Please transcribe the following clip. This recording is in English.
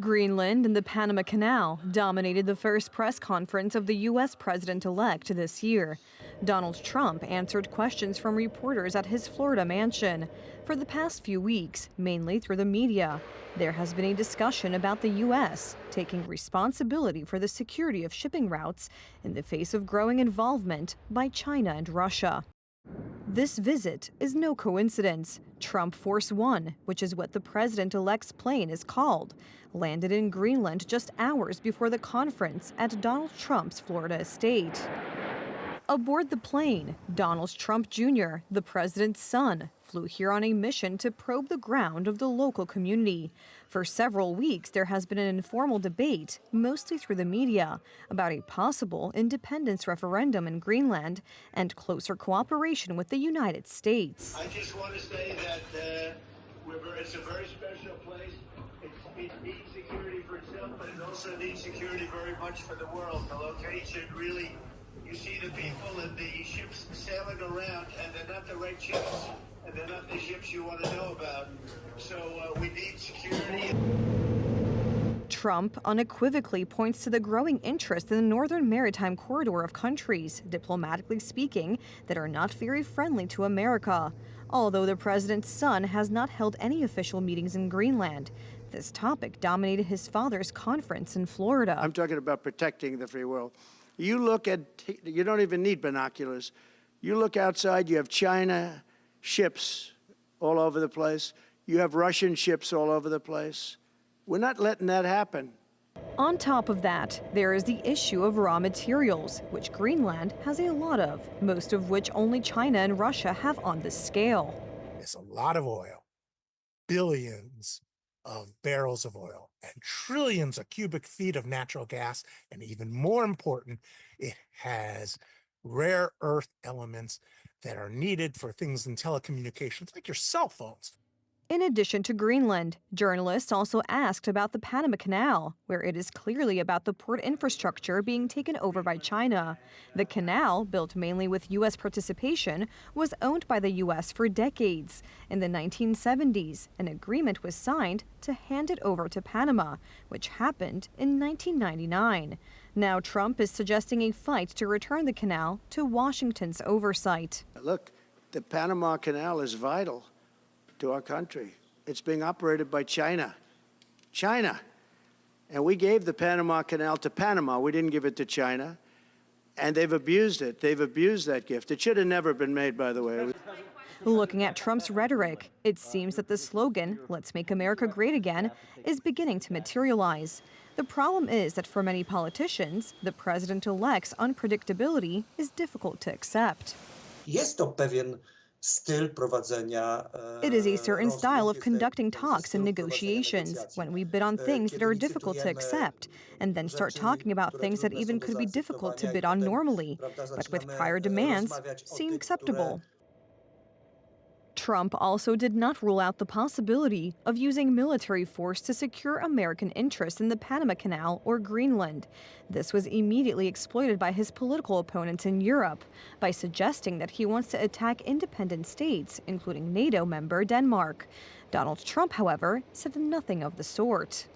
Greenland and the Panama Canal dominated the first press conference of the U.S. president-elect this year. Donald Trump answered questions from reporters at his Florida mansion. For the past few weeks, mainly through the media, there has been a discussion about the U.S. taking responsibility for the security of shipping routes in the face of growing involvement by China and Russia. This visit is no coincidence. Trump Force One, which is what the president-elect's plane is called, landed in Greenland just hours before the conference at Donald Trump's Florida estate. Aboard the plane, Donald Trump Jr., the president's son, flew here on a mission to probe the ground of the local community. For several weeks, there has been an informal debate, mostly through the media, about a possible independence referendum in Greenland and closer cooperation with the United States. I just want to say that it's a very special place. It needs security for itself, but it also needs security very much for the world. The location really, you see the people and the ships sailing around, and they're not the right ships, and they're not the ships you want to know about. So we need security. Trump unequivocally points to the growing interest in the northern maritime corridor of countries, diplomatically speaking, that are not very friendly to America. Although the president's son has not held any official meetings in Greenland, this topic dominated his father's conference in Florida. I'm talking about protecting the free world. You look at, you don't even need binoculars. You look outside, you have China ships all over the place. You have Russian ships all over the place. We're not letting that happen. On top of that, there is the issue of raw materials, which Greenland has a lot of, most of which only China and Russia have on this scale. It's a lot of oil, billions of barrels of oil, and trillions of cubic feet of natural gas, and even more important, it has rare earth elements that are needed for things in telecommunications, like your cell phones. In addition to Greenland, journalists also asked about the Panama Canal, where it is clearly about the port infrastructure being taken over by China. The canal, built mainly with U.S. participation, was owned by the U.S. for decades. In the 1970s, an agreement was signed to hand it over to Panama, which happened in 1999. Now Trump is suggesting a fight to return the canal to Washington's oversight. Look, the Panama Canal is vital to our country. It's being operated by China. China. And we gave the Panama Canal to Panama. We didn't give it to China. And they've abused it. They've abused that gift. It should have never been made, by the way. Looking at Trump's rhetoric, it seems that the slogan, "Let's make America great again," is beginning to materialize. The problem is that for many politicians, the president-elect's unpredictability is difficult to accept. It is a certain style of conducting talks and negotiations, when we bid on things that are difficult to accept, and then start talking about things that even could be difficult to bid on normally, but with prior demands seem acceptable. Trump also did not rule out the possibility of using military force to secure American interests in the Panama Canal or Greenland. This was immediately exploited by his political opponents in Europe by suggesting that he wants to attack independent states, including NATO member Denmark. Donald Trump, however, said nothing of the sort.